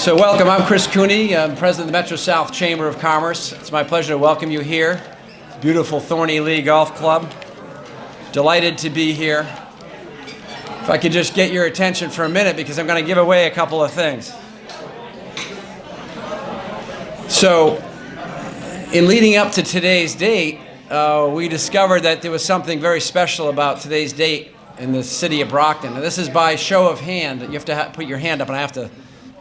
So welcome, I'm Chris Cooney, I'm President of the Metro South Chamber of Commerce. It's my pleasure to welcome you here. Beautiful Thorny Lee Golf Club. Delighted to be here. If I could just get your attention for a minute because I'm going to give away a couple of things. So, in leading up to today's date, we discovered that there was something very special about today's date in the city of Brockton. Now, this is by show of hand. You have to put your hand up and I have to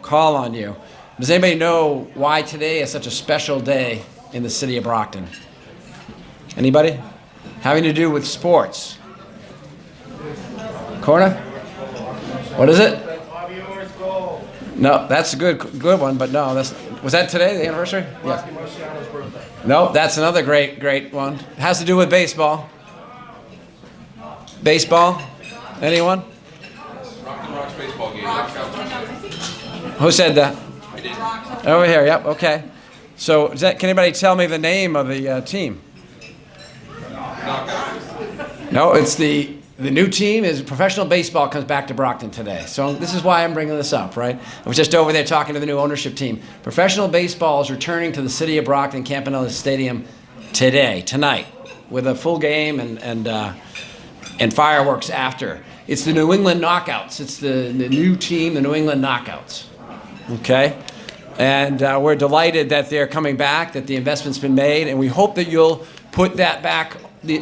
call on you. Does anybody know why today is such a special day in the city of Brockton? Anybody? Having to do with sports. Corner? What is it? No, that's a good one, but no, was that today, the anniversary? Yeah. No, that's another great one. It has to do with baseball. Baseball? Anyone? Rock's baseball game. Who said that? I did. Over here, yep, okay. So, can anybody tell me the name of the team? No, it's the new team is professional baseball comes back to Brockton today. So this is why I'm bringing this up, right? I was just over there talking to the new ownership team. Professional baseball is returning to the city of Brockton, Campanella Stadium tonight, with a full game and fireworks after. It's the New England Knockouts. It's the new team, the New England Knockouts. Okay? And we're delighted that they're coming back, that the investment's been made, and we hope that you'll put that back, the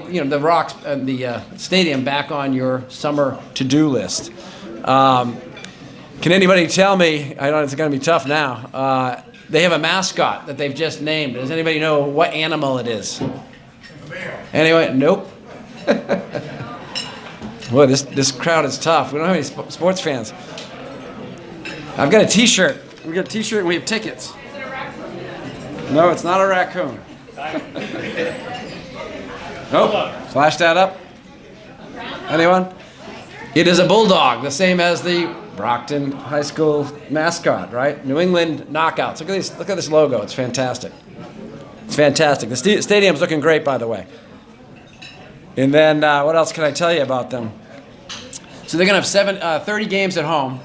stadium back on your summer to-do list. Can anybody tell me, I know it's going to be tough now, they have a mascot that they've just named. Does anybody know what animal it is? Anyway, nope. Boy, this crowd is tough. We don't have any sports fans. I've got a T-shirt. We got a T-shirt and we have tickets. No, it's not a raccoon. Nope. Flash that up. Anyone? It is a bulldog, the same as the Brockton High School mascot, right? New England Knockouts. Look at this logo. It's fantastic. It's fantastic. The stadium's looking great, by the way. And then what else can I tell you about them? So they're going to have 30 games at home.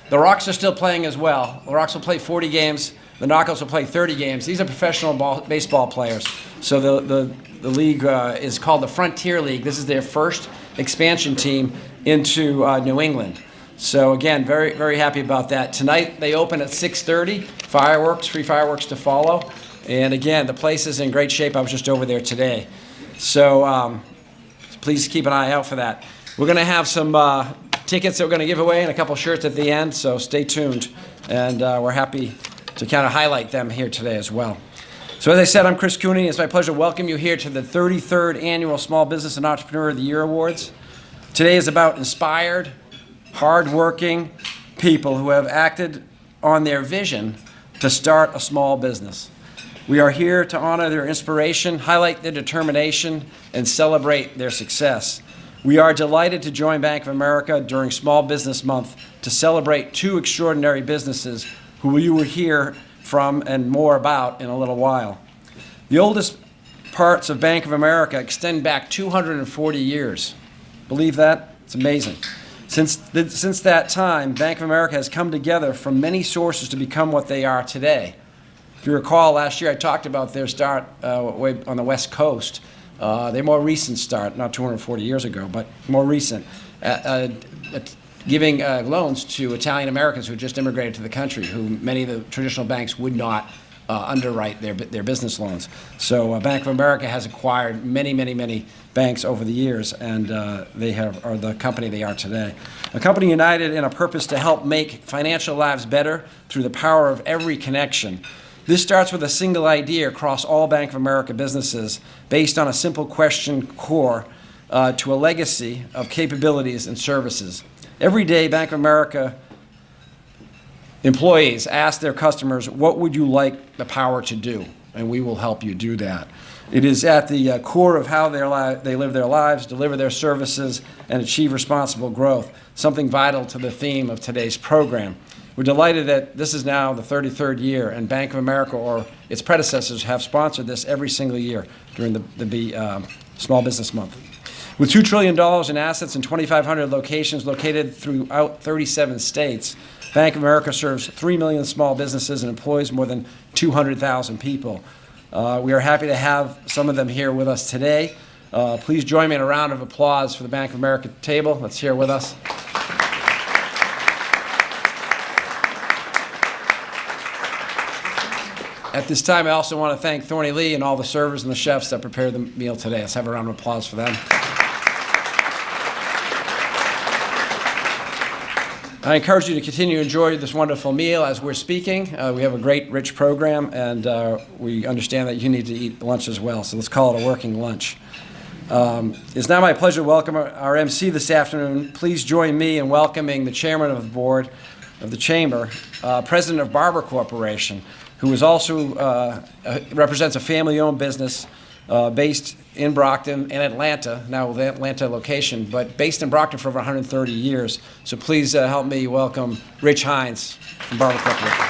The Rocks are still playing as well. The Rocks will play 40 games. The Knockouts will play 30 games. These are professional baseball players. So the league is called the Frontier League. This is their first expansion team into New England. So again, very, very happy about that. Tonight they open at 6:30. Fireworks, free fireworks to follow. And again, the place is in great shape. I was just over there today. So please keep an eye out for that. We're going to have some tickets that we're going to give away and a couple shirts at the end, so stay tuned. And we're happy to kind of highlight them here today as well. So as I said, I'm Chris Cooney. It's my pleasure to welcome you here to the 33rd Annual Small Business and Entrepreneur of the Year Awards. Today is about inspired, hardworking people who have acted on their vision to start a small business. We are here to honor their inspiration, highlight their determination, and celebrate their success. We are delighted to join Bank of America during Small Business Month to celebrate two extraordinary businesses who you will hear from and more about in a little while. The oldest parts of Bank of America extend back 240 years. Believe that? It's amazing. Since that time, Bank of America has come together from many sources to become what they are today. If you recall, last year I talked about their start way on the West Coast. Their more recent start, not 240 years ago, but more recent, giving loans to Italian Americans who just immigrated to the country, who many of the traditional banks would not underwrite their business loans. So Bank of America has acquired many banks over the years, and they are the company they are today. A company united in a purpose to help make financial lives better through the power of every connection. This starts with a single idea across all Bank of America businesses based on a simple question core to a legacy of capabilities and services. Every day, Bank of America employees ask their customers, what would you like the power to do? And we will help you do that. It is at the core of how they live their lives, deliver their services, and achieve responsible growth, something vital to the theme of today's program. We're delighted that this is now the 33rd year, and Bank of America or its predecessors have sponsored this every single year during the Small Business Month. With $2 trillion in assets and 2,500 locations located throughout 37 states, Bank of America serves 3 million small businesses and employs more than 200,000 people. We are happy to have some of them here with us today. Please join me in a round of applause for the Bank of America table that's here with us. At this time, I also want to thank Thorny Lee and all the servers and the chefs that prepared the meal today. Let's have a round of applause for them. I encourage you to continue to enjoy this wonderful meal as we're speaking. We have a great, rich program, and we understand that you need to eat lunch as well, so let's call it a working lunch. It's now my pleasure to welcome our MC this afternoon. Please join me in welcoming the chairman of the board of the Chamber, president of Barber Corporation, who is also represents a family-owned business based in Brockton and Atlanta, now with the Atlanta location, but based in Brockton for over 130 years. So please help me welcome Rich Hines from Barber Corporation.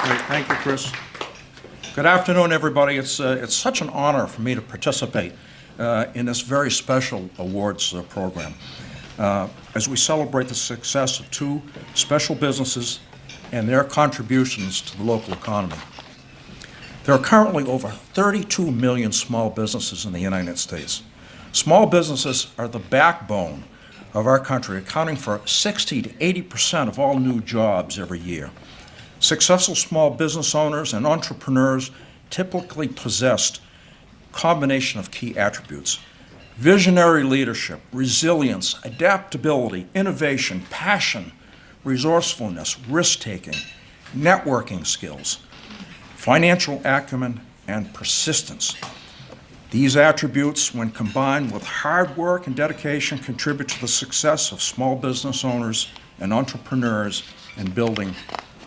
Great. Thank you, Chris. Good afternoon, everybody. It's such an honor for me to participate in this very special awards program as we celebrate the success of two special businesses and their contributions to the local economy. There are currently over 32 million small businesses in the United States. Small businesses are the backbone of our country, accounting for 60 to 80% of all new jobs every year. Successful small business owners and entrepreneurs typically possess a combination of key attributes: visionary leadership, resilience, adaptability, innovation, passion, resourcefulness, risk-taking, networking skills, financial acumen, and persistence. These attributes, when combined with hard work and dedication, contribute to the success of small business owners and entrepreneurs in building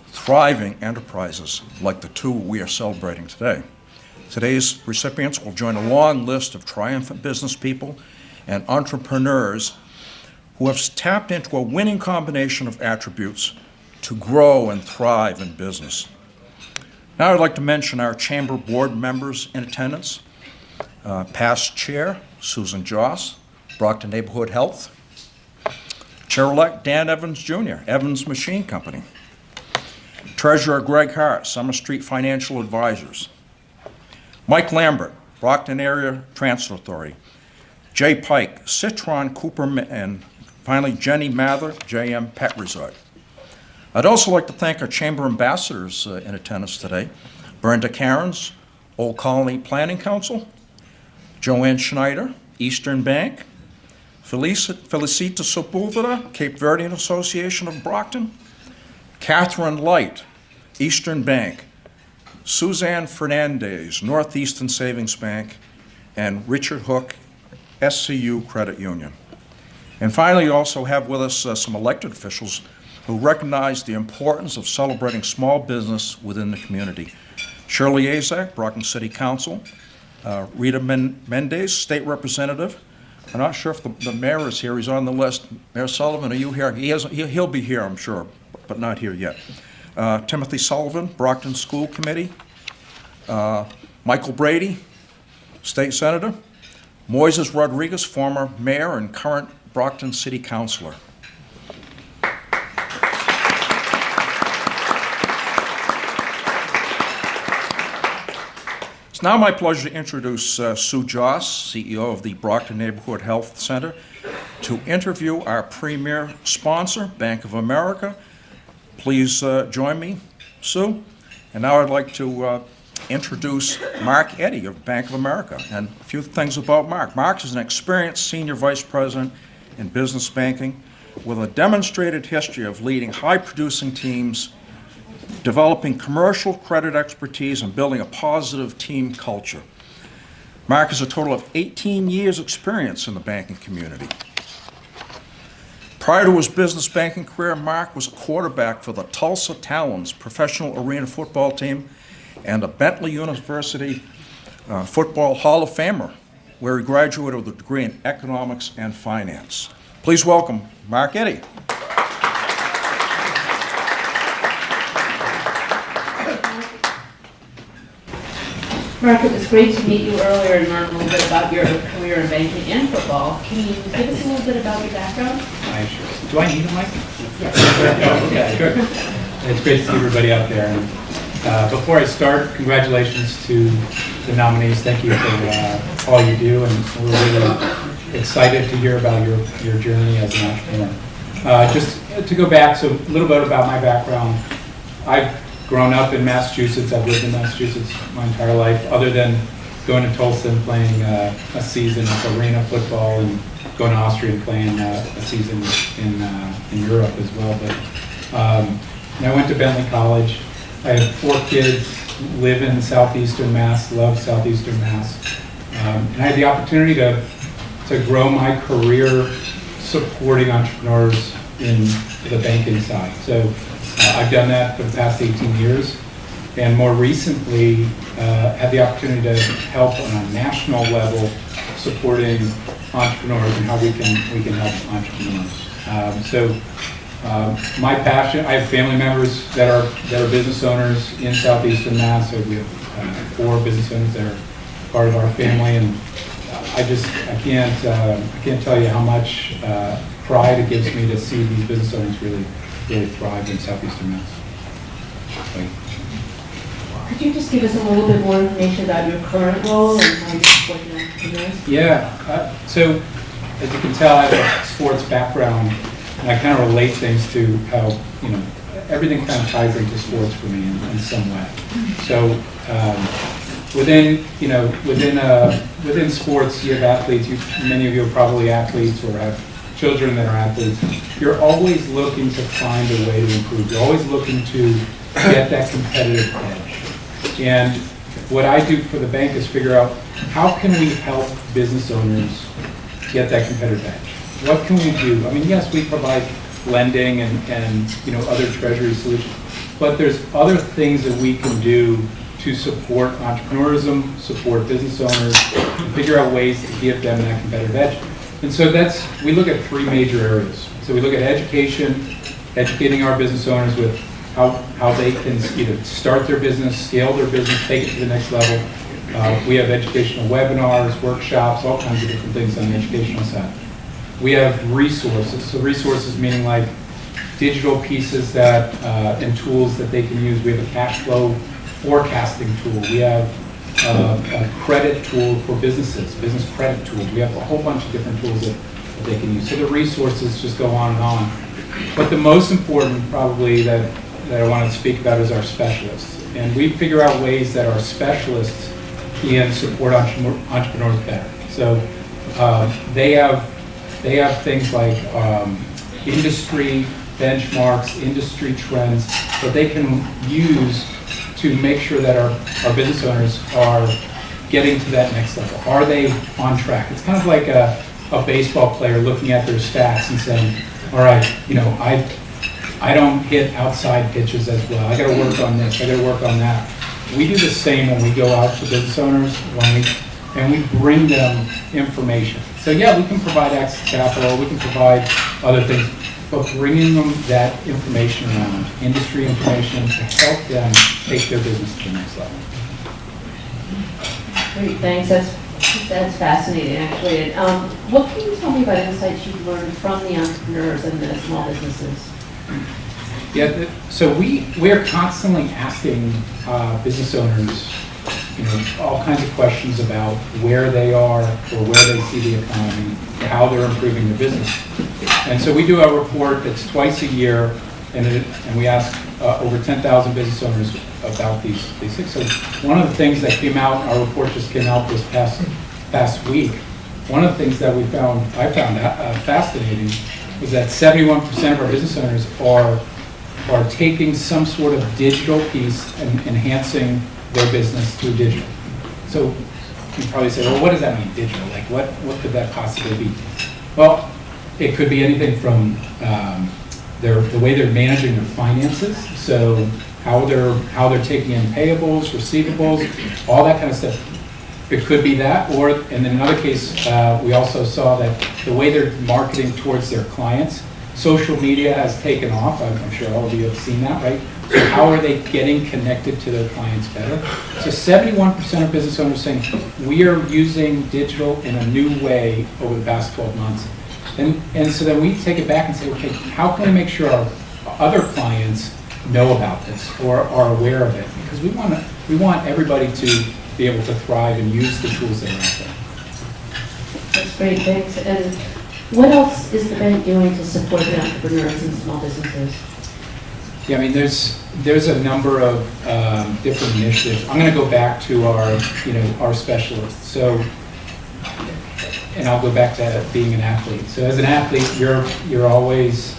thriving enterprises like the two we are celebrating today. Today's recipients will join a long list of triumphant business people and entrepreneurs who have tapped into a winning combination of attributes to grow and thrive in business. Now I'd like to mention our Chamber board members in attendance. Past Chair Susan Joss, Brockton Neighborhood Health. Chair-elect Dan Evans Jr., Evans Machine Company. Treasurer Greg Hart, Summer Street Financial Advisors. Mike Lambert, Brockton Area Transit Authority. Jay Pike, Citron Cooper, and finally Jenny Mather, JM Pet Resort. I'd also like to thank our Chamber ambassadors in attendance today: Brenda Cairns, Old Colony Planning Council; Joanne Schneider, Eastern Bank; Felicita Sepulveda, Cape Verdean Association of Brockton; Catherine Light, Eastern Bank; Suzanne Fernandez, Northeastern Savings Bank; and Richard Hook, SCU Credit Union. And finally, we also have with us some elected officials who recognize the importance of celebrating small business within the community. Shirley Azak, Brockton City Council; Rita Mendez, State Representative. I'm not sure if the mayor is here. He's on the list. Mayor Sullivan, are you here? He'll be here, I'm sure, but not here yet. Timothy Sullivan, Brockton School Committee. Michael Brady, State Senator. Moises Rodriguez, former mayor and current Brockton City Councilor. It's now my pleasure to introduce Sue Joss, CEO of the Brockton Neighborhood Health Center, to interview our premier sponsor, Bank of America. Please join me, Sue. And now I'd like to introduce Mark Eddy of Bank of America. And a few things about Mark. Mark is an experienced senior vice president in business banking with a demonstrated history of leading high-producing teams, developing commercial credit expertise, and building a positive team culture. Mark has a total of 18 years' experience in the banking community. Prior to his business banking career, Mark was a quarterback for the Tulsa Talons professional arena football team and a Bentley University Football Hall of Famer, where he graduated with a degree in economics and finance. Please welcome Mark Eddy. Mark, it was great to meet you earlier and learn a little bit about your career in banking and football. Can you give us a little bit about your background? Do I need a mic? Okay, good. It's great to see everybody out there. And, before I start, congratulations to the nominees. Thank you for all you do, and we're really excited to hear about your journey as an entrepreneur. Just to go back, so a little bit about my background. I've grown up in Massachusetts. I've lived in Massachusetts my entire life, other than going to Tulsa and playing a season of arena football, and going to Austria and playing a season in Europe as well. But and I went to Bentley College. I have 4 kids, live in southeastern Mass, love southeastern Mass. And I had the opportunity to grow my career supporting entrepreneurs in the banking side. So I've done that for the past 18 years. And more recently, had the opportunity to help on a national level supporting entrepreneurs and how we can help entrepreneurs. My passion, I have family members that are business owners in southeastern Mass. So we have 4 business owners that are part of our family, and I can't tell you how much pride it gives me to see these business owners really thrive in southeastern Mass. Could you just give us a little bit more information about your current role and how you support the entrepreneurs? Yeah, so as you can tell, I have a sports background, and I kind of relate things to how, everything kind of ties into sports for me in some way. So within sports, you have athletes. Many of you are probably athletes or have children that are athletes. You're always looking to find a way to improve. You're always looking to get that competitive edge. And what I do for the bank is figure out how can we help business owners get that competitive edge. What can we do? I mean, yes, we provide lending and other treasury solutions, but there's other things that we can do to support entrepreneurism, support business owners, and figure out ways to give them that competitive edge. And so we look at 3 major areas. So we look at education, educating our business owners with how they can either start their business, scale their business, take it to the next level. We have educational webinars, workshops, all kinds of different things on the educational side. We have resources. So resources meaning like digital pieces that and tools that they can use. We have a cash flow forecasting tool. We have a credit tool for businesses, business credit tool. We have a whole bunch of different tools that they can use. So the resources just go on and on. But the most important probably that I want to speak about is our specialists. And we figure out ways that our specialists can support entrepreneurs better. So they have things like industry benchmarks, industry trends that they can use to make sure that our business owners are getting to that next level. Are they on track? It's kind of like a baseball player looking at their stats and saying, all right, I don't hit outside pitches as well. I got to work on this. I got to work on that. We do the same when we go out to business owners and we bring them information. So yeah, we can provide access to capital. We can provide other things, but bringing them that information around, industry information, to help them take their business to the next level. Great, thanks. That's fascinating, actually. And, what can you tell me about insights you've learned from the entrepreneurs and the small businesses? Yeah, so we are constantly asking business owners, all kinds of questions about where they are or where they see the economy, how they're improving their business. And so we do a report that's twice a year, and we ask over 10,000 business owners about these things. So one of the things that came out, our report just came out this past week. One of the things that I found fascinating was that 71% of our business owners are taking some sort of digital piece and enhancing their business through digital. So you probably say, well, what does that mean, digital? Like, what could that possibly be? Well, it could be anything from the way they're managing their finances, so how they're taking in payables, receivables, all that kind of stuff. It could be that, and in another case, we also saw that the way they're marketing towards their clients, social media has taken off. I'm sure all of you have seen that, right? So how are they getting connected to their clients better? So 71% of business owners saying we are using digital in a new way over the past 12 months. And so then we take it back and say, okay, how can we make sure our other clients know about this or are aware of it? Because we want everybody to be able to thrive and use the tools that are out there. That's great, thanks. And what else is the bank doing to support the entrepreneurs and small businesses? Yeah, I mean, there's a number of different initiatives. I'm going to go back to our specialists. So, and I'll go back to being an athlete. So as an athlete, you're always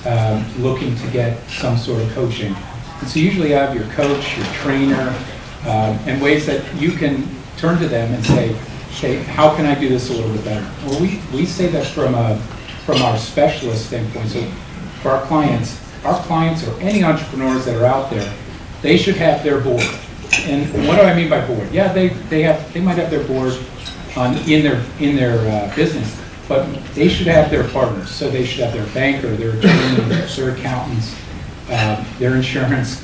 looking to get some sort of coaching. And so usually you have your coach, your trainer, and ways that you can turn to them and say, okay, how can I do this a little bit better? Well, we say that from our specialist standpoint. So for our clients or any entrepreneurs that are out there, they should have their board. And what do I mean by board? Yeah, they might have their board in their business, but they should have their partners. So they should have their banker, their attorney, their accountants, their insurance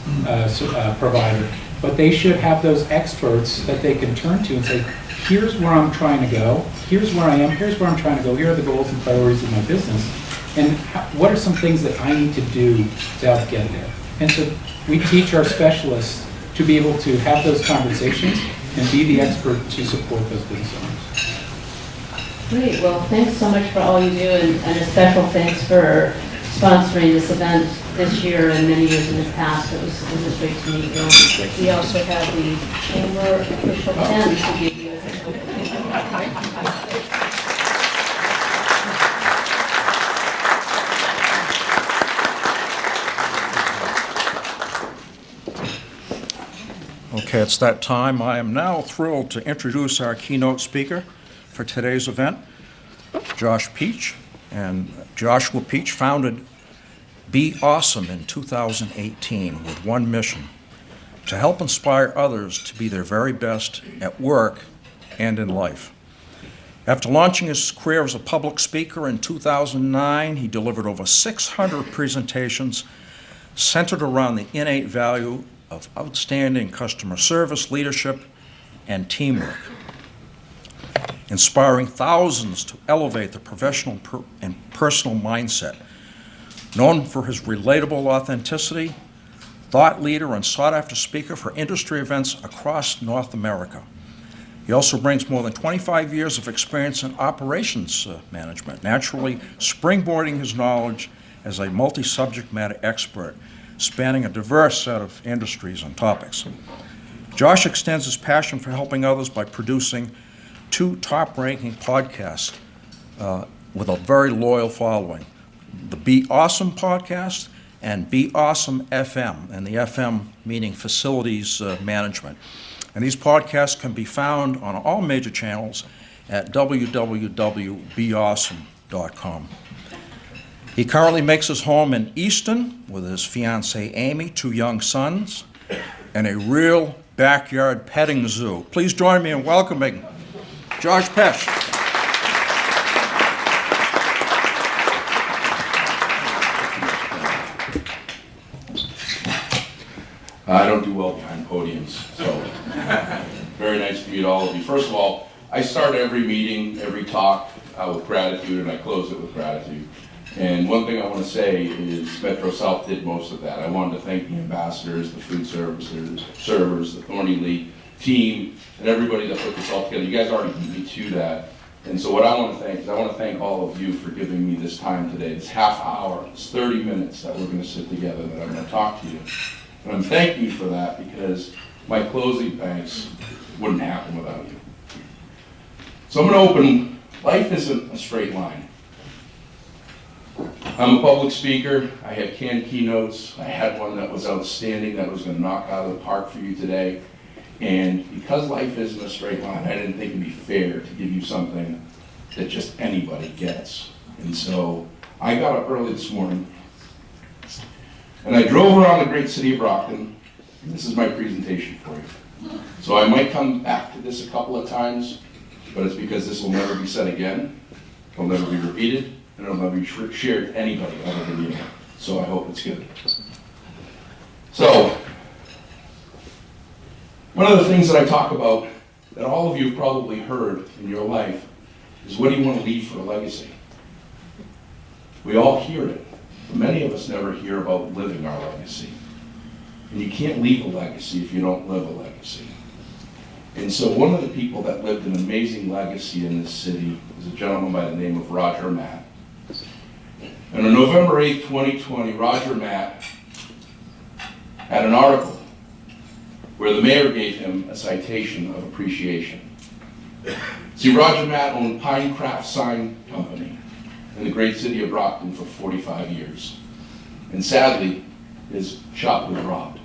provider. But they should have those experts that they can turn to and say, here's where I'm trying to go, here's where I am, here's where I'm trying to go, here are the goals and priorities of my business, and what are some things that I need to do to help get there. And so we teach our specialists to be able to have those conversations and be the expert to support those business owners. Great, well, thanks so much for all you do, and a special thanks for sponsoring this event this year and many years in the past. It was great to meet you. We also have the Chamber official pen to give you as a Okay, it's that time. I am now thrilled to introduce our keynote speaker for today's event, Josh Peach. And Joshua Peach founded Be Awesome in 2018 with one mission: to help inspire others to be their very best at work and in life. After launching his career as a public speaker in 2009, he delivered over 600 presentations centered around the innate value of outstanding customer service, leadership, and teamwork, inspiring thousands to elevate the professional and personal mindset. Known for his relatable authenticity, thought leader, and sought-after speaker for industry events across North America. He also brings more than 25 years of experience in operations management, naturally springboarding his knowledge as a multi-subject matter expert, spanning a diverse set of industries and topics. Josh extends his passion for helping others by producing 2 top-ranking podcasts with a very loyal following: the Be Awesome podcast and Be Awesome FM, and the FM meaning facilities management. And these podcasts can be found on all major channels at www.beawesome.com. He currently makes his home in Easton with his fiancée Amy, 2 young sons, and a real backyard petting zoo. Please join me in welcoming Josh Peach. I don't do well behind podiums, so very nice to meet all of you. First of all, I start every meeting, every talk with gratitude, and I close it with gratitude. And one thing I want to say is Metro South did most of that. I wanted to thank the ambassadors, the food services, servers, the Thorny Lee team, and everybody that put this all together. You guys already beat me to that. And so what I want to thank is I want to thank all of you for giving me this time today, this half hour, this 30 minutes that we're going to sit together, that I'm going to talk to you. And I'm thanking you for that because my closing thanks wouldn't happen without you. So I'm going to open, life isn't a straight line. I'm a public speaker. I have canned keynotes. I had one that was outstanding that was going to knock out of the park for you today. And because life isn't a straight line, I didn't think it'd be fair to give you something that just anybody gets. And so I got up early this morning and I drove around the great city of Brockton. And this is my presentation for you. So I might come back to this a couple of times, but it's because this will never be said again. It'll never be repeated. And it'll never be shared to anybody other than you. So I hope it's good. So, one of the things that I talk about that all of you have probably heard in your life is, what do you want to leave for a legacy? We all hear it, but many of us never hear about living our legacy. And you can't leave a legacy if you don't live a legacy. And so one of the people that lived an amazing legacy in this city was a gentleman by the name of Roger Matt. And on November 8th, 2020, Roger Matt had an article where the mayor gave him a citation of appreciation. See, Roger Matt owned Pinecraft Sign Company in the great city of Brockton for 45 years. And sadly, his shop was robbed.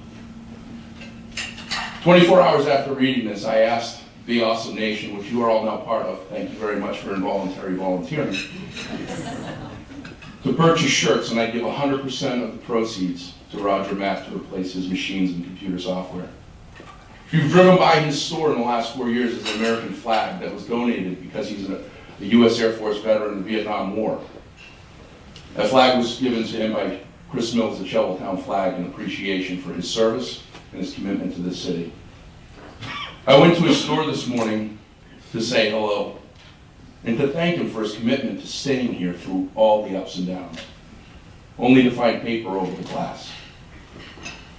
24 hours after reading this, I asked the Awesome Nation, which you are all now part of, thank you very much for involuntary volunteering, to purchase shirts, and I give 100% of the proceeds to Roger Matt to replace his machines and computer software. If you've driven by his store in the last 4 years, there's an American flag that was donated because he's a U.S. Air Force veteran in the Vietnam War. That flag was given to him by Chris Mills, the Shoveltown flag, in appreciation for his service and his commitment to this city. I went to his store this morning to say hello and to thank him for his commitment to staying here through all the ups and downs, only to find paper over the glass.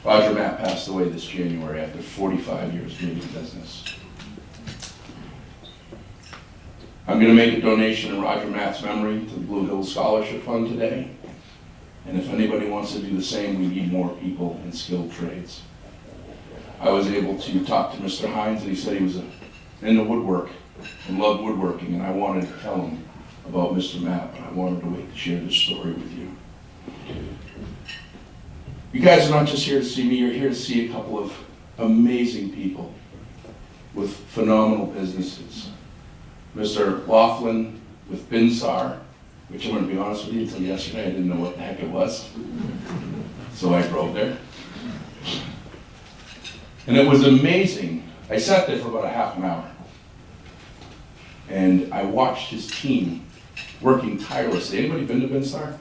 Roger Matt passed away this January after 45 years being in business. I'm going to make a donation in Roger Matt's memory to the Blue Hills Scholarship Fund today. And if anybody wants to do the same, we need more people in skilled trades. I was able to talk to Mr. Hines, and he said he was into woodwork and loved woodworking, and I wanted to tell him about Mr. Matt, but I wanted to wait to share this story with you. You guys are not just here to see me, you're here to see a couple of amazing people with phenomenal businesses. Mr. Laughlin with Binsar, which I'm going to be honest with you, until yesterday I didn't know what the heck it was. So I drove there. And it was amazing. I sat there for about a half an hour. And I watched his team working tirelessly. Anybody been to Binsar?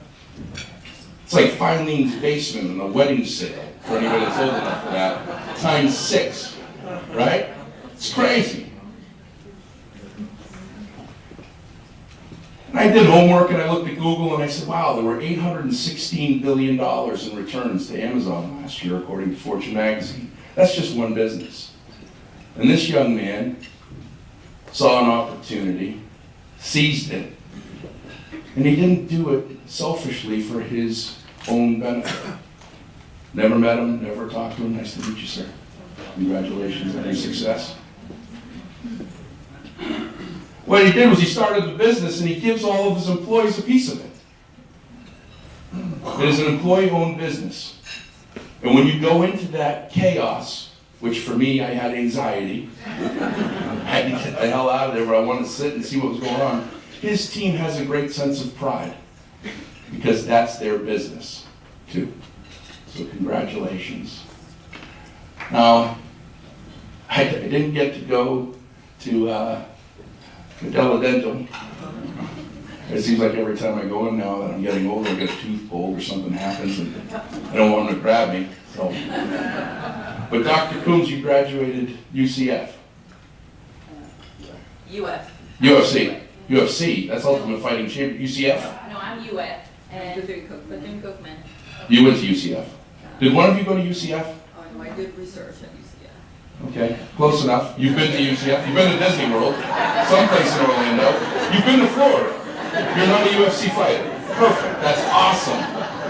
It's like Filene's Basement in a wedding sale, for anybody that's old enough for that, times 6, right? It's crazy. And I did homework and I looked at Google and I said, wow, there were $816 billion in returns to Amazon last year, according to Fortune magazine. That's just one business. And this young man saw an opportunity, seized it, and he didn't do it selfishly for his own benefit. Never met him, never talked to him. Nice to meet you, sir. Congratulations on your success. What he did was he started the business and he gives all of his employees a piece of it. It is an employee-owned business. And when you go into that chaos, which for me, I had anxiety, I had to get the hell out of there, but I wanted to sit and see what was going on. His team has a great sense of pride because that's their business, too. So congratulations. Now, I didn't get to go to Medela Dental. It seems like every time I go in now that I'm getting older, I get a tooth pulled or something happens and I don't want them to grab me. So, but Dr. Coombs, you graduated UCF. UF. UFC. UFC, that's Ultimate Fighting Champion. UCF? No, I'm UF. And Bethune Cookman. You went to UCF. Did one of you go to UCF? Oh, no, I did research at UCF. Okay, close enough. You've been to UCF. You've been to Disney World, someplace in Orlando. You've been to Florida. You're not a UFC fighter. Perfect. That's awesome.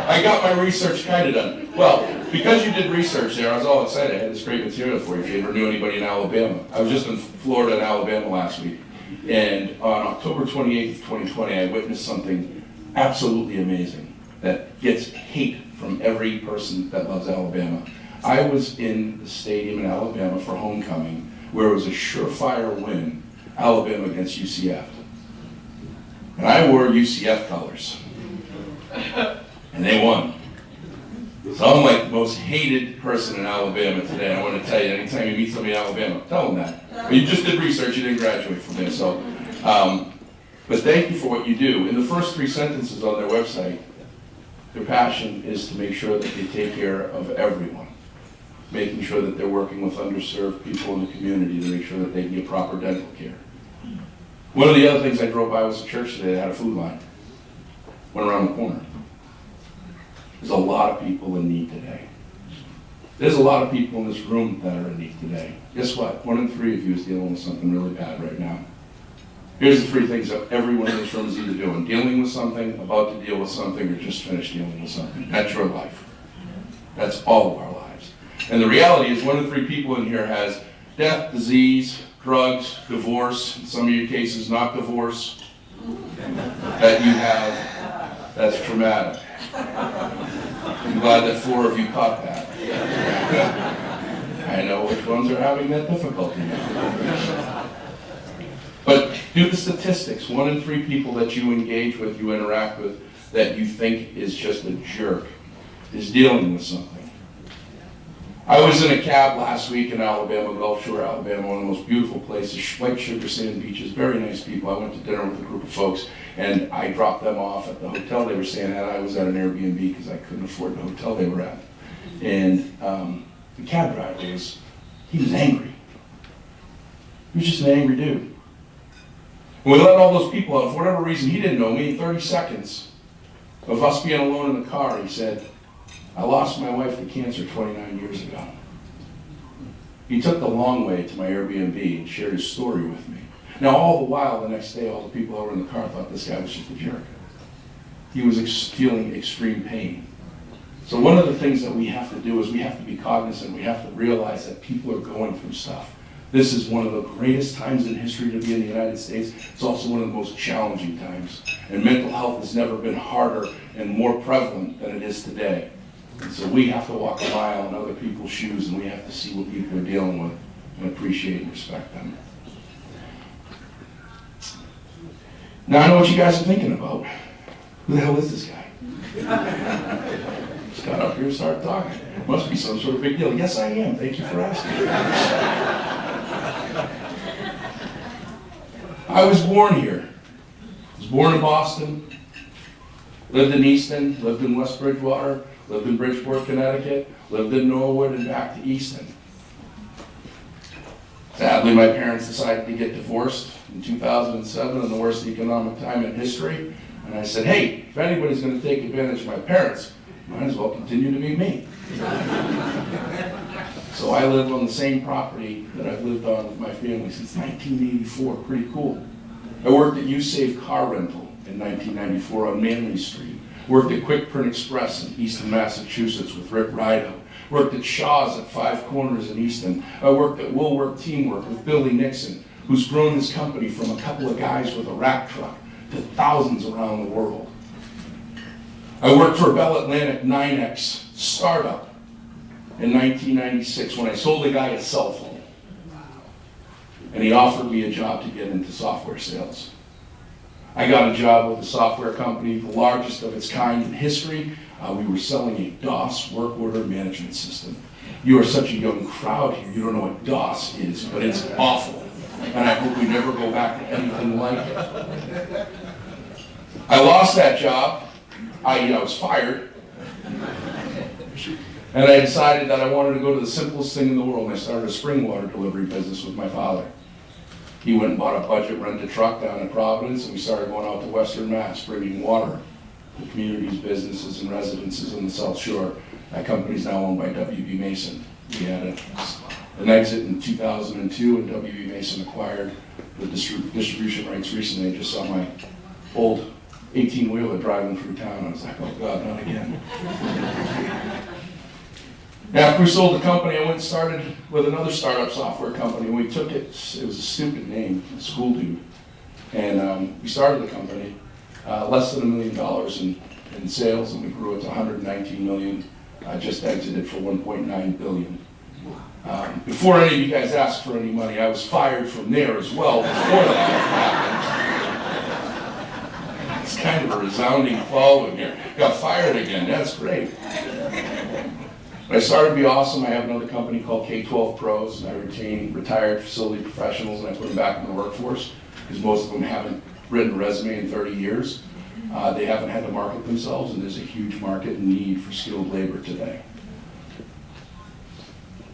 I got my research kind of done. Well, because you did research there, I was all excited. I had this great material for you if you ever knew anybody in Alabama. I was just in Florida and Alabama last week. And on October 28th, 2020, I witnessed something absolutely amazing that gets hate from every person that loves Alabama. I was in the stadium in Alabama for homecoming, where it was a surefire win, Alabama against UCF. And I wore UCF colors. And they won. So I'm like the most hated person in Alabama today. I want to tell you, anytime you meet somebody in Alabama, tell them that. But you just did research, you didn't graduate from there. So, but thank you for what you do. In the first 3 sentences on their website, their passion is to make sure that they take care of everyone. Making sure that they're working with underserved people in the community to make sure that they get proper dental care. One of the other things I drove by was a church today that had a food line. went around the corner. There's a lot of people in need today. There's a lot of people in this room that are in need today. Guess what? 1 in 3 of you is dealing with something really bad right now. Here's the 3 things that everyone in this room is either doing: dealing with something, about to deal with something, or just finished dealing with something. That's your life. That's all of our lives. And the reality is 1 in 3 people in here has death, disease, drugs, divorce, in some of your cases not divorce, that you have. That's traumatic. I'm glad that 4 of you caught that. I know which ones are having that difficulty now. But do the statistics. 1 in 3 people that you engage with, you interact with, that you think is just a jerk, is dealing with something. I was in a cab last week in Alabama, Gulf Shore, Alabama, one of the most beautiful places, white sugar sand beaches, very nice people. I went to dinner with a group of folks, and I dropped them off at the hotel they were staying at. I was at an Airbnb because I couldn't afford the hotel they were at. And the cab driver he was angry. He was just an angry dude. And we let all those people out. For whatever reason, he didn't know me. In 30 seconds of us being alone in the car, he said, "I lost my wife to cancer 29 years ago." He took the long way to my Airbnb and shared his story with me. Now, all the while, the next day, all the people that were in the car thought this guy was just a jerk. He was feeling extreme pain. So one of the things that we have to do is we have to be cognizant. We have to realize that people are going through stuff. This is one of the greatest times in history to be in the United States. It's also one of the most challenging times. And mental health has never been harder and more prevalent than it is today. And so we have to walk a mile in other people's shoes, and we have to see what people are dealing with and appreciate and respect them. Now I know what you guys are thinking about. Who the hell is this guy? Just got up here and started talking. Must be some sort of big deal. Yes, I am. Thank you for asking. I was born here. I was born in Boston, lived in Easton, lived in West Bridgewater, lived in Bridgeport, Connecticut, lived in Norwood, and back to Easton. Sadly, my parents decided to get divorced in 2007 in the worst economic time in history. And I said, hey, if anybody's going to take advantage of my parents, might as well continue to be me. So I live on the same property that I've lived on with my family since 1984. Pretty cool. I worked at USAVE Car Rental in 1994 on Manley Street. Worked at Quick Print Express in Easton, Massachusetts with Rick Rideout. Worked at Shaw's at Five Corners in Easton. I worked at Woolwork Teamwork with Billy Nixon, who's grown his company from a couple of guys with a rack truck to thousands around the world. I worked for Bell Atlantic 9X startup in 1996 when I sold a guy a cell phone. And he offered me a job to get into software sales. I got a job with a software company, the largest of its kind in history. We were selling a DOS work order management system. You are such a young crowd here, you don't know what DOS is, but it's awful. And I hope we never go back to anything like it. I lost that job. I was fired. And I decided that I wanted to go to the simplest thing in the world, and I started a spring water delivery business with my father. He went and bought a budget rented truck down in Providence, and we started going out to Western Mass, bringing water to communities, businesses, and residences on the South Shore. That company's now owned by W.B. Mason. We had an exit in 2002, and W.B. Mason acquired the distribution rights recently. I just saw my old 18-wheeler driving through town. I was like, oh God, not again. After we sold the company, I went and started with another startup software company. We took it was a stupid name, School Dude. And we started the company, less than $1 million in sales, and we grew it to $119 million. Just exited for $1.9 billion. Before any of you guys asked for any money, I was fired from there as well before that happened. It's kind of a resounding following here. Got fired again, that's great. But I started to be awesome. I have another company called K-12 Pros, and I retain retired facility professionals, and I put them back in the workforce, because most of them haven't written a resume in 30 years. They haven't had to market themselves, and there's a huge market need for skilled labor today.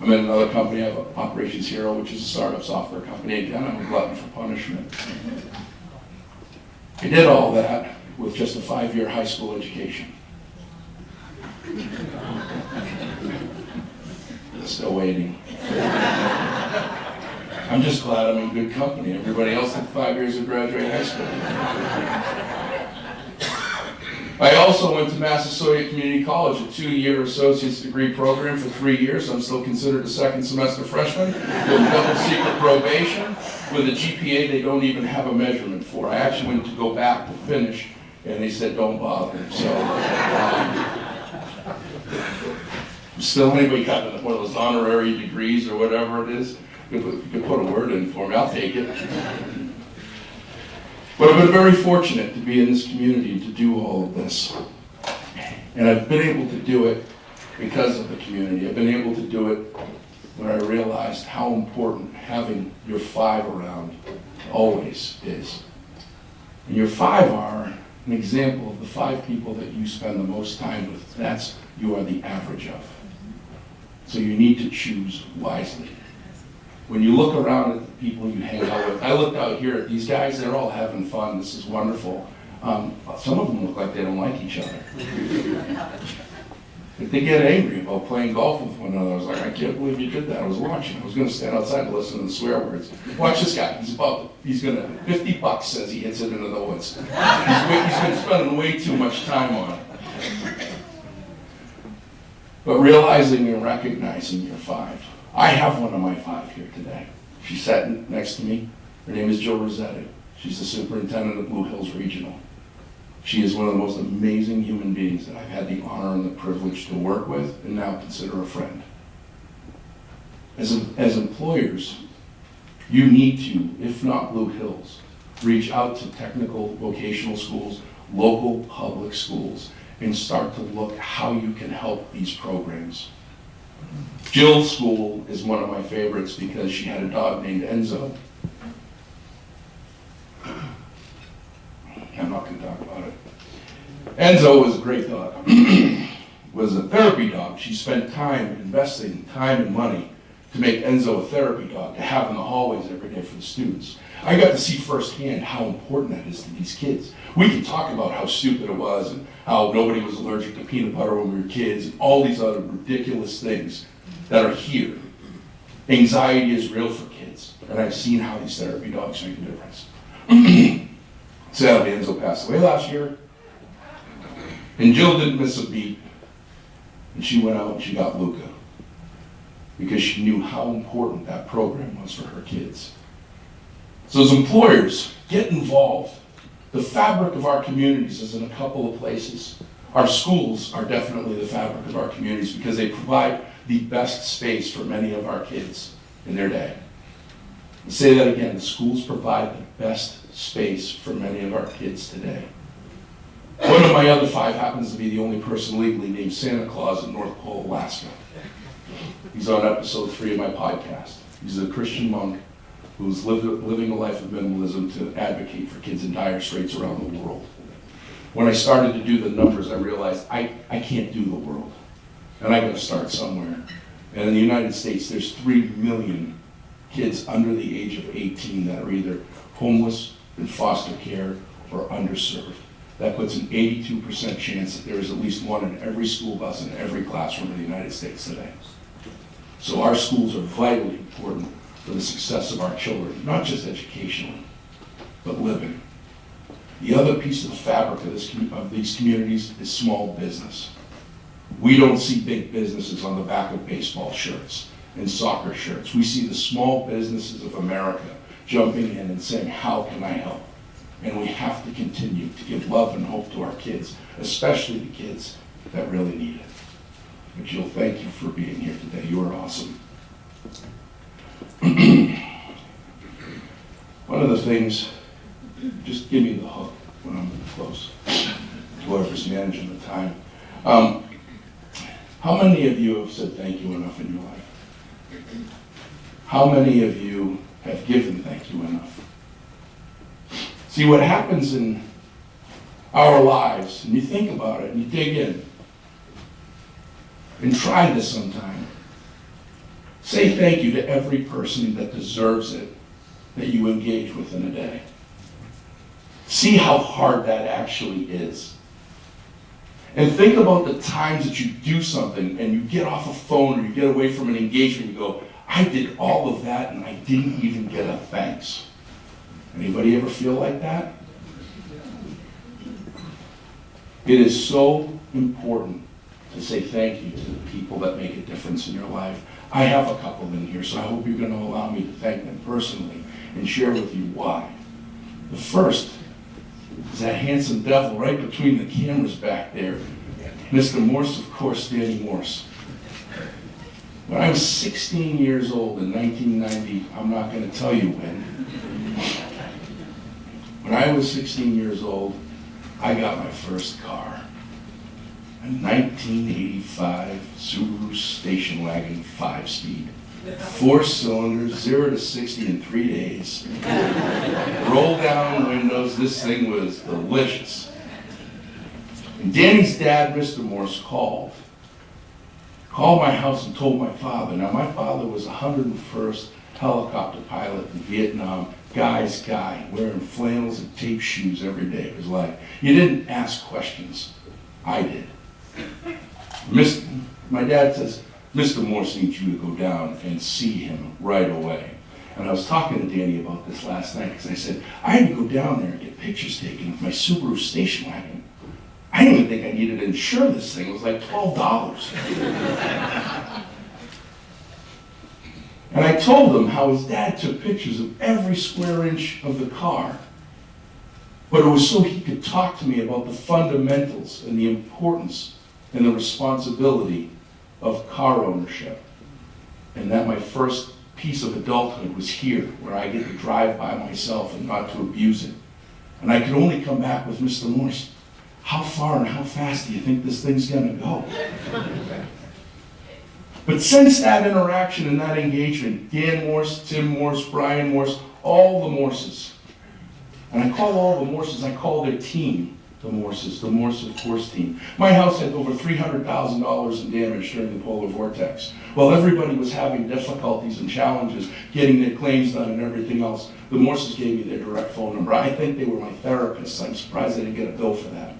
I'm in another company. I have Operations Hero, which is a startup software company. Again, I'm a glutton for punishment. I did all that with just a 5-year high school education. Still waiting. I'm just glad I'm in good company. Everybody else had 5 years of graduating high school. I also went to Massasoit Community College, a 2-year associate's degree program for 3 years. I'm still considered a second semester freshman with double secret probation with a GPA they don't even have a measurement for. I actually went to go back to finish, and they said don't bother. So, still, anybody got one of those honorary degrees or whatever it is? You could put a word in for me, I'll take it. But I've been very fortunate to be in this community and to do all of this. And I've been able to do it because of the community. I've been able to do it when I realized how important having your 5 around always is. And your 5 are an example of the 5 people that you spend the most time with. That's you are the average of. So you need to choose wisely. When you look around at the people you hang out with, I looked out here at these guys, they're all having fun, this is wonderful. Some of them look like they don't like each other. If they get angry about playing golf with one another, I was like, I can't believe you did that. I was watching. I was going to stand outside and listen to the swear words. Watch this guy. He's going to, $50 says he hits it into the woods. He's been spending way too much time on it. But realizing and recognizing your 5. I have one of my 5 here today. She sat next to me. Her name is Jill Rossetti. She's the superintendent of Blue Hills Regional. She is one of the most amazing human beings that I've had the honor and the privilege to work with and now consider a friend. As employers, you need to, if not Blue Hills, reach out to technical vocational schools, local public schools, and start to look how you can help these programs. Jill's school is one of my favorites because she had a dog named Enzo. I'm not going to talk about it. Enzo was a great dog. Was a therapy dog. She spent time investing time and money to make Enzo a therapy dog to have in the hallways every day for the students. I got to see firsthand how important that is to these kids. We can talk about how stupid it was and how nobody was allergic to peanut butter when we were kids and all these other ridiculous things that are here. Anxiety is real for kids, and I've seen how these therapy dogs make a difference. Sadly, Enzo passed away last year, and Jill didn't miss a beat, and she went out and she got Luca because she knew how important that program was for her kids. So as employers, get involved. The fabric of our communities is in a couple of places. Our schools are definitely the fabric of our communities because they provide the best space for many of our kids in their day. I'll say that again, the schools provide the best space for many of our kids today. One of my other 5 happens to be the only person legally named Santa Claus in North Pole, Alaska. He's on episode 3 of my podcast. He's a Christian monk who's living a life of minimalism to advocate for kids in dire straits around the world. When I started to do the numbers, I realized I can't do the world. And I gotta start somewhere. And in the United States, there's 3 million kids under the age of 18 that are either homeless, in foster care, or underserved. That puts an 82% chance that there is at least one in every school bus in every classroom in the United States today. So our schools are vitally important for the success of our children, not just educationally, but living. The other piece of the fabric of these communities is small business. We don't see big businesses on the back of baseball shirts and soccer shirts. We see the small businesses of America jumping in and saying, how can I help? And we have to continue to give love and hope to our kids, especially the kids that really need it. But Jill, thank you for being here today. You are awesome. One of the things, just give me the hook when I'm close, whoever's managing the time. How many of you have said thank you enough in your life? How many of you have given thank you enough? See, what happens in our lives, and you think about it, and you dig in, and try this sometime. Say thank you to every person that deserves it that you engage with in a day. See how hard that actually is. And think about the times that you do something and you get off a phone or you get away from an engagement, you go, I did all of that and I didn't even get a thanks. Anybody ever feel like that? It is so important to say thank you to the people that make a difference in your life. I have a couple in here, so I hope you're going to allow me to thank them personally and share with you why. The first is that handsome devil right between the cameras back there. Mr. Morse, of course, Danny Morse. When I was 16 years old in 1990, I'm not going to tell you when. When I was 16 years old, I got my first car. A 1985 Subaru station wagon 5-speed. 4 cylinders, 0 to 60 in 3 days. Roll down windows, this thing was delicious. And Danny's dad, Mr. Morse, called my house and told my father. Now my father was 101st helicopter pilot in Vietnam, guy's guy, wearing flannels and tape shoes every day of his life. You didn't ask questions, I did. My dad says, Mr. Morse needs you to go down and see him right away. And I was talking to Danny about this last night because I said, I had to go down there and get pictures taken of my Subaru station wagon. I didn't even think I needed to insure this thing. It was like $12. And I told him how his dad took pictures of every square inch of the car. But it was so he could talk to me about the fundamentals and the importance and the responsibility of car ownership. And that my first piece of adulthood was here, where I get to drive by myself and not to abuse it. And I could only come back with Mr. Morse. How far and how fast do you think this thing's gonna go? But since that interaction and that engagement, Dan Morse, Tim Morse, Brian Morse, all the Morses, and I call all the Morses, I call their team the Morses, the Morse of Course team. My house had over $300,000 in damage during the polar vortex. While everybody was having difficulties and challenges getting their claims done and everything else, the Morses gave me their direct phone number. I think they were my therapists. I'm surprised I didn't get a bill for that.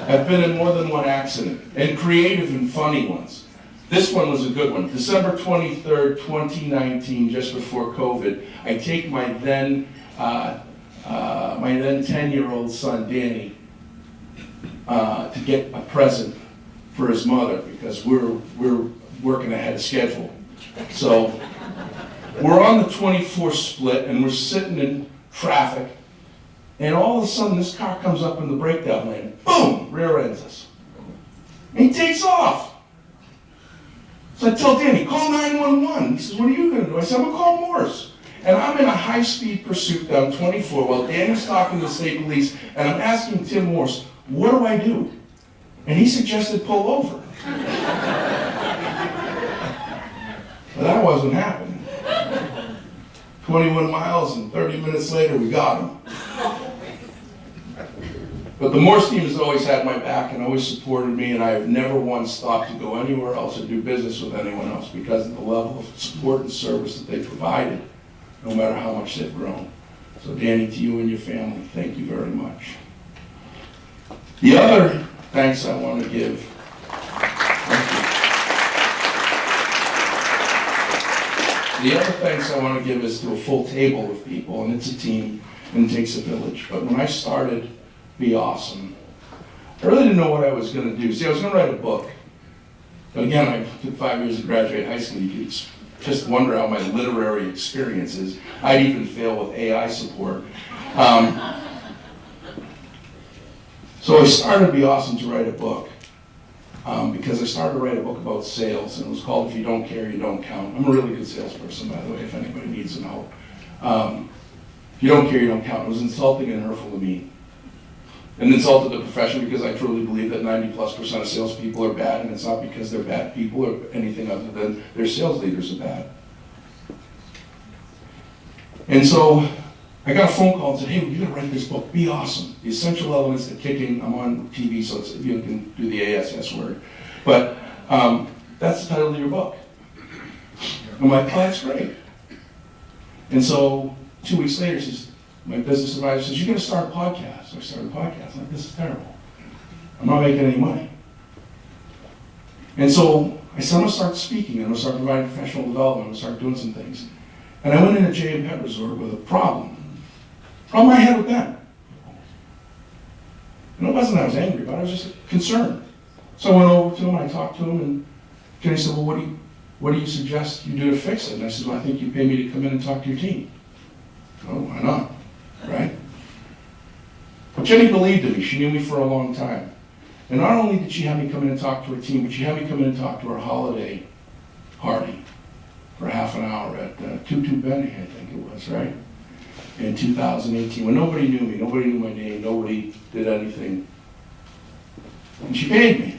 I've been in more than one accident, and creative and funny ones. This one was a good one. December 23rd, 2019, just before COVID, I take my then 10-year-old son, Danny, to get a present for his mother because we're working ahead of schedule. So we're on the 24 split and we're sitting in traffic, and all of a sudden this car comes up in the breakdown lane, boom, rear ends us. And he takes off. So I tell Danny, call 911. He says, what are you going to do? I said, I'm going to call Morse. And I'm in a high-speed pursuit down 24 while Danny's talking to the state police, and I'm asking Tim Morse, what do I do? And he suggested pull over. But that wasn't happening. 21 miles and 30 minutes later, we got him. But the Morse team has always had my back and always supported me, and I have never once thought to go anywhere else or do business with anyone else because of the level of support and service that they provided, no matter how much they've grown. So Danny, to you and your family, thank you very much. The other thanks I want to give, the other thanks I want to give is to a full table of people, and it's a team, and it takes a village. But when I started Be Awesome, I really didn't know what I was going to do. See, I was going to write a book. But again, I took 5 years to graduate high school. You could just wonder how my literary experience is. I'd even fail with AI support. So I started Be Awesome to write a book because I started to write a book about sales, and it was called If You Don't Care, You Don't Count. I'm a really good salesperson, by the way, if anybody needs some help. If you don't care, you don't count. It was insulting and hurtful to me. And insulted the profession because I truly believe that 90+% of salespeople are bad, and it's not because they're bad people or anything other than their sales leaders are bad. And so I got a phone call and said, hey, you gotta write this book, Be Awesome. The essential elements to kicking, I'm on TV, so it's, you can do the ASS word. But that's the title of your book. I'm like, oh, that's great. And so 2 weeks later, my business advisor says, "You're going to start a podcast." So I started a podcast. I'm like, this is terrible. I'm not making any money. And so I said, I'm going to start speaking. I'm going to start providing professional development. I'm going to start doing some things. And I went into J and Pet Resort with a problem. Problem I had with them. And it wasn't that I was angry about it. I was just concerned. So I went over to him, I talked to him, and Jenny said, "Well, what do you suggest you do to fix it?" And I said, "Well, I think you pay me to come in and talk to your team." "Oh, why not?" Right? But Jenny believed in me. She knew me for a long time. And not only did she have me come in and talk to her team, but she had me come in and talk to her holiday party for half an hour at Tutu Benny, I think it was, right? In 2018, when nobody knew me, nobody knew my name, nobody did anything. And she paid me.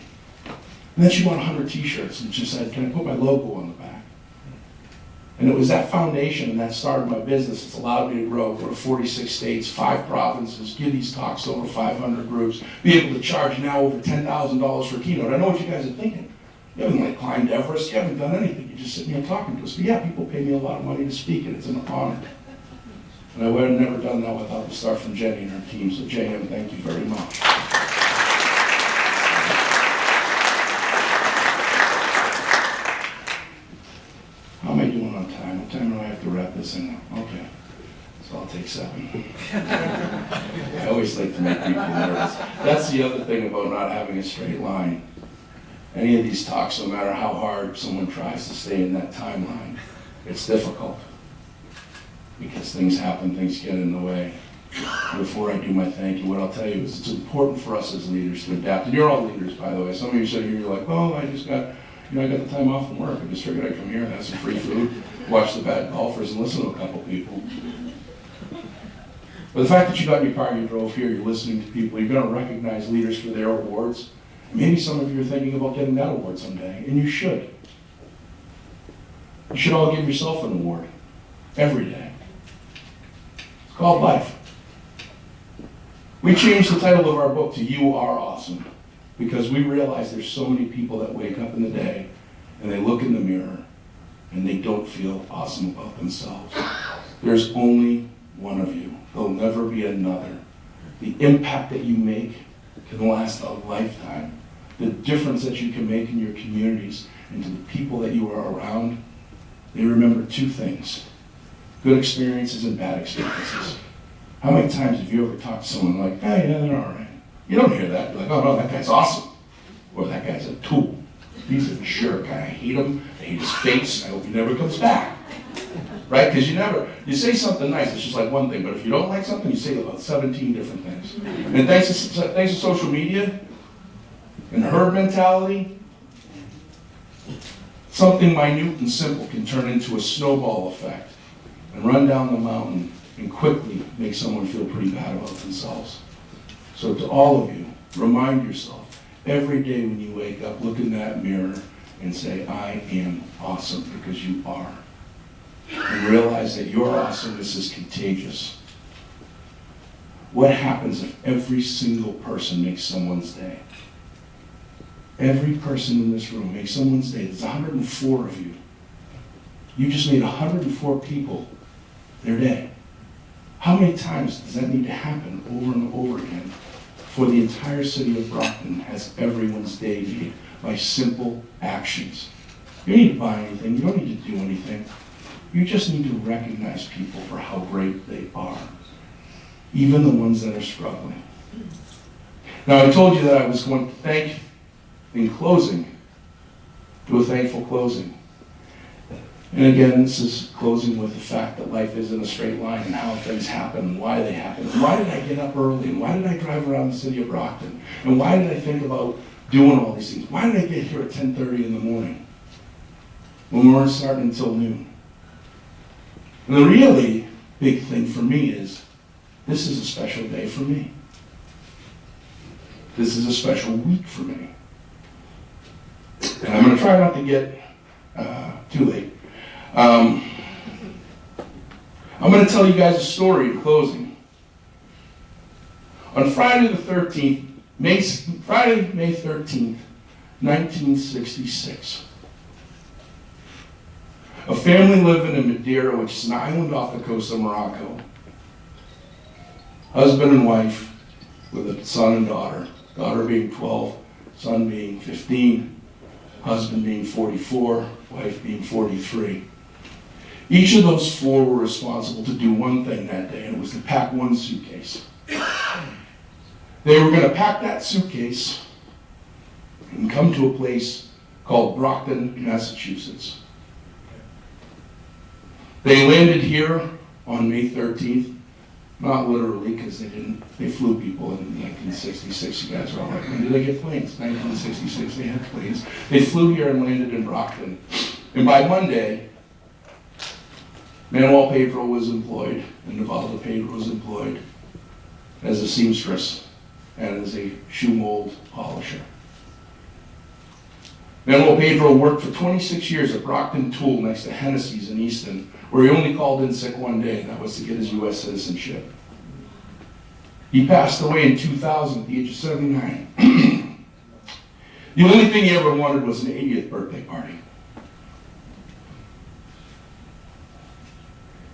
And then she bought 100 t-shirts and she said, "Can I put my logo on the back?" And it was that foundation and that started my business. It's allowed me to grow, go to 46 states, 5 provinces, give these talks to over 500 groups, be able to charge now over $10,000 for a keynote. I know what you guys are thinking. You haven't like climbed Everest, you haven't done anything. You're just sitting here talking to us. But yeah, people pay me a lot of money to speak and it's an honor. And I would have never done that without the start from Jenny and her team. So JM, thank you very much. How am I doing on time? What time do I have to wrap this thing up? Okay, so I'll take 7. I always like to make people nervous. That's the other thing about not having a straight line. Any of these talks, no matter how hard someone tries to stay in that timeline, it's difficult. Because things happen, things get in the way. Before I do my thank you, what I'll tell you is it's important for us as leaders to adapt. And you're all leaders, by the way. Some of you sitting here, you're like, "Oh, I got the time off from work. I just figured I'd come here and have some free food, watch the bad golfers, and listen to a couple people." But the fact that you got in your car, you drove here, you're listening to people, you're going to recognize leaders for their awards. Maybe some of you are thinking about getting that award someday, and you should. You should all give yourself an award every day. It's called life. We changed the title of our book to "You Are Awesome," because we realize there's so many people that wake up in the day and they look in the mirror and they don't feel awesome about themselves. There's only one of you. There'll never be another. The impact that you make can last a lifetime. The difference that you can make in your communities and to the people that you are around, they remember 2 things: good experiences and bad experiences. How many times have you ever talked to someone like, "Hey, yeah, they're all right"? You don't hear that. You're like, "Oh no, that guy's awesome." Or "That guy's a tool. He's a jerk. I hate him. I hate his face. I hope he never comes back." Right? Because you say something nice, it's just like one thing. But if you don't like something, you say about 17 different things. And thanks to social media and herd mentality, something minute and simple can turn into a snowball effect and run down the mountain and quickly make someone feel pretty bad about themselves. So to all of you, remind yourself every day when you wake up, look in that mirror and say, "I am awesome," because you are. And realize that your awesomeness is contagious. What happens if every single person makes someone's day? Every person in this room makes someone's day. There's 104 of you. You just made 104 people their day. How many times does that need to happen over and over again for the entire city of Brockton has everyone's day made by simple actions? You don't need to buy anything. You don't need to do anything. You just need to recognize people for how great they are, even the ones that are struggling. Now, I told you that I was going to thank, in closing, do a thankful closing. And again, this is closing with the fact that life isn't a straight line and how things happen and why they happen. And why did I get up early? And why did I drive around the city of Brockton? And why did I think about doing all these things? Why did I get here at 10:30 in the morning when we weren't starting until noon? And the really big thing for me is, this is a special day for me. This is a special week for me. And I'm going to try not to get too late. I'm going to tell you guys a story in closing. On Friday the 13th, May 13th, 1966, A family living in Madeira, which is an island off the coast of Morocco. Husband and wife with a son and daughter. Daughter being 12, son being 15, husband being 44, wife being 43. Each of those four were responsible to do one thing that day, and it was to pack one suitcase. They were going to pack that suitcase and come to a place called Brockton, Massachusetts. They landed here on May 13th, not literally, because they flew people in 1966. You guys are all like, when did they get planes? 1966, they had planes. They flew here and landed in Brockton. And by Monday, Manuel Pedro was employed, and Nivalda Pedro was employed as a seamstress and as a shoe mold polisher. Manuel Pedro worked for 26 years at Brockton Tool next to Hennessy's in Easton, where he only called in sick one day, and that was to get his U.S. citizenship. He passed away in 2000 at the age of 79. The only thing he ever wanted was an 80th birthday party.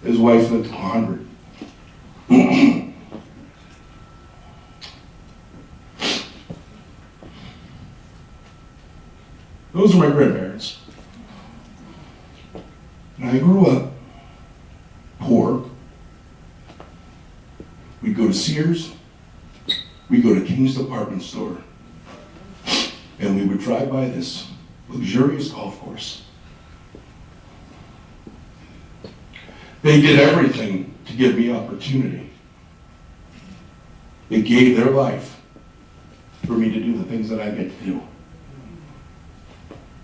His wife lived to 100. Those are my grandparents. And I grew up poor. We'd go to Sears, we'd go to King's department store, and we would drive by this luxurious golf course. They did everything to give me opportunity. They gave their life for me to do the things that I get to do.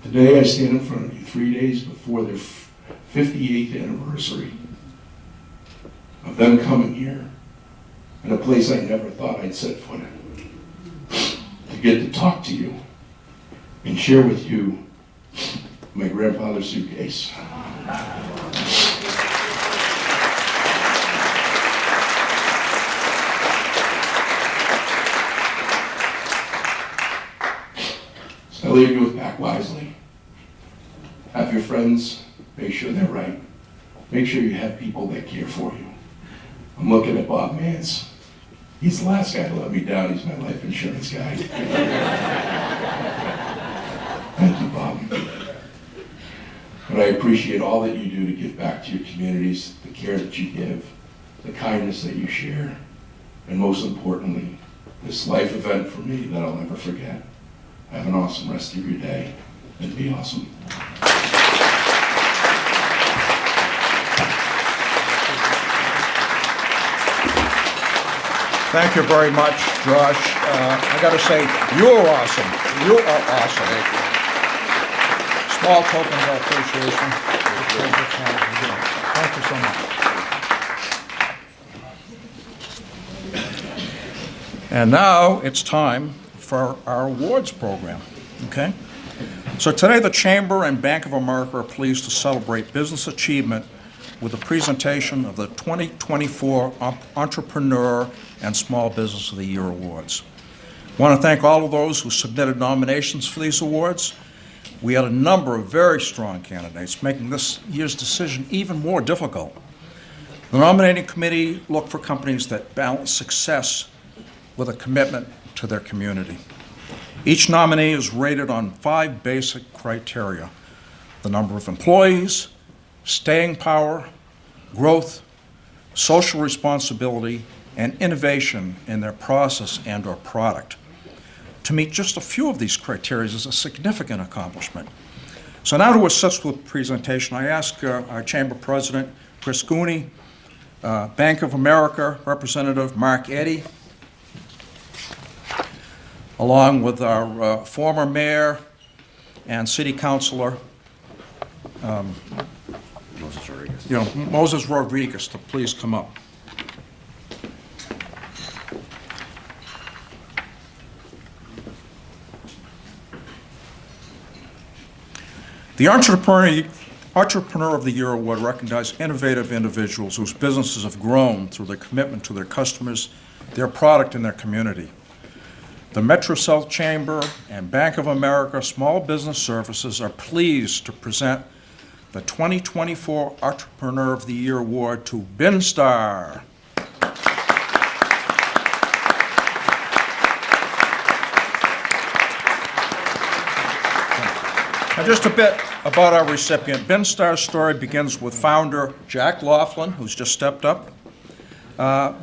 Today I stand in front of you 3 days before their 58th anniversary of them coming here in a place I never thought I'd set foot in. To get to talk to you and share with you my grandfather's suitcase. So I leave you with pack wisely. Have your friends, make sure they're right. Make sure you have people that care for you. I'm looking at Bob Mance. He's the last guy to let me down. He's my life insurance guy. Thank you, Bob. But I appreciate all that you do to give back to your communities, the care that you give, the kindness that you share, and most importantly, this life event for me that I'll never forget. Have an awesome rest of your day, and be awesome. Thank you very much, Josh. I got to say, you're awesome. You are awesome. Small token of appreciation. Thank you so much. And now it's time for our awards program, okay? So today the Chamber and Bank of America are pleased to celebrate business achievement with the presentation of the 2024 Entrepreneur and Small Business of the Year Awards. I want to thank all of those who submitted nominations for these awards. We had a number of very strong candidates, making this year's decision even more difficult. The nominating committee looked for companies that balance success with a commitment to their community. Each nominee is rated on 5 basic criteria: the number of employees, staying power, growth, social responsibility, and innovation in their process and/or product. To meet just a few of these criteria is a significant accomplishment. So now to assist with the presentation, I ask our Chamber President, Chris Gooney, Bank of America Representative Mark Eddy, along with our former mayor and city councilor, Moses Rodriguez, to please come up. The Entrepreneur of the Year Award recognizes innovative individuals whose businesses have grown through their commitment to their customers, their product, and their community. The Metro South Chamber and Bank of America Small Business Services are pleased to present the 2024 Entrepreneur of the Year Award to Binstar. Now, just a bit about our recipient. Binstar's story begins with founder Jack Laughlin, who's just stepped up,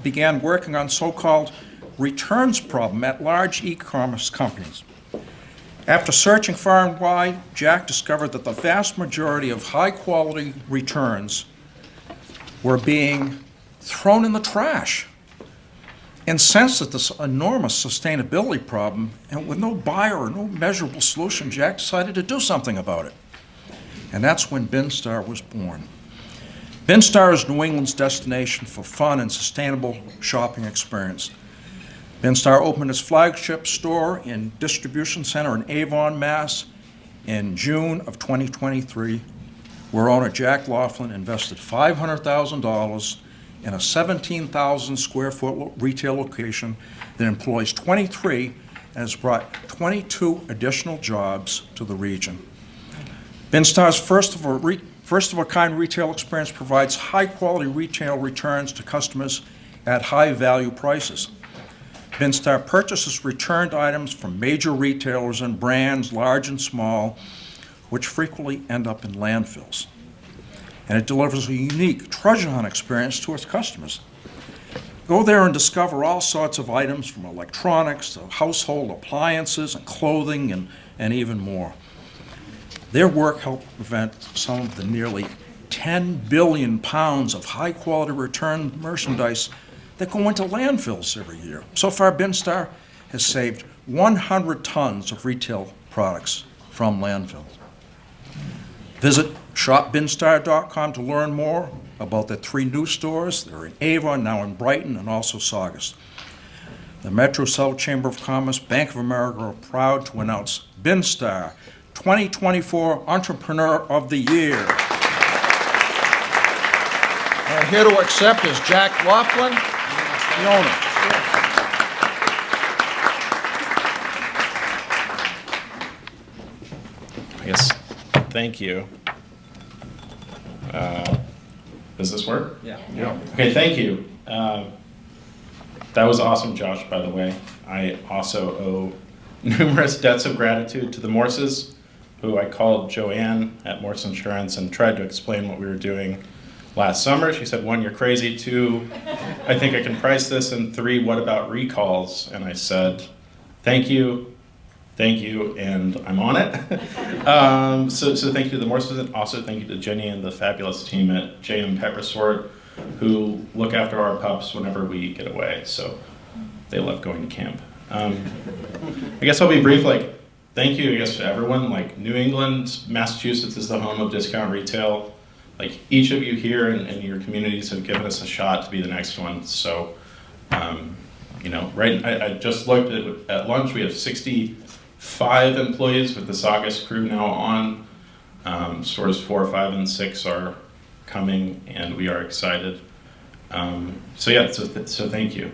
began working on so-called returns problem at large e-commerce companies. After searching far and wide, Jack discovered that the vast majority of high-quality returns were being thrown in the trash. Incensed at this enormous sustainability problem, and with no buyer or no measurable solution, Jack decided to do something about it. And that's when Binstar was born. Binstar is New England's destination for fun and sustainable shopping experience. Binstar opened its flagship store and distribution center in Avon, Mass. in June of 2023, where owner Jack Laughlin invested $500,000 in a 17,000 square foot retail location that employs 23 and has brought 22 additional jobs to the region. Binstar's first of a kind retail experience provides high quality retail returns to customers at high value prices. Binstar purchases returned items from major retailers and brands, large and small, which frequently end up in landfills. And it delivers a unique treasure hunt experience to its customers. Go there and discover all sorts of items from electronics to household appliances and clothing and even more. Their work helped prevent some of the nearly 10 billion pounds of high-quality returned merchandise that go into landfills every year. So far, Binstar has saved 100 tons of retail products from landfills. Visit shopbinstar.com to learn more about the 3 new stores. They're in Avon, now in Brighton, and also Saugus. The Metro South Chamber of Commerce, Bank of America are proud to announce Binstar 2024 Entrepreneur of the Year. And here to accept is Jack Laughlin, the owner. Yes, thank you. Does this work? Yeah. Okay, thank you. That was awesome, Josh, by the way. I also owe numerous debts of gratitude to the Morses, who I called Joanne at Morse Insurance and tried to explain what we were doing last summer. She said, 1, you're crazy. 2, I think I can price this. And 3, what about recalls? And I said, thank you, and I'm on it. So thank you to the Morses, and also thank you to Jenny and the fabulous team at JM Pet Resort, who look after our pups whenever we get away. So they love going to camp. I guess I'll be brief. Thank you, I guess, to everyone. New England, Massachusetts is the home of discount retail. Each of you here and your communities have given us a shot to be the next one. So, right, I just looked at lunch. We have 65 employees with the Saugus crew now on. Stores 4, 5, and 6 are coming, and we are excited. So thank you.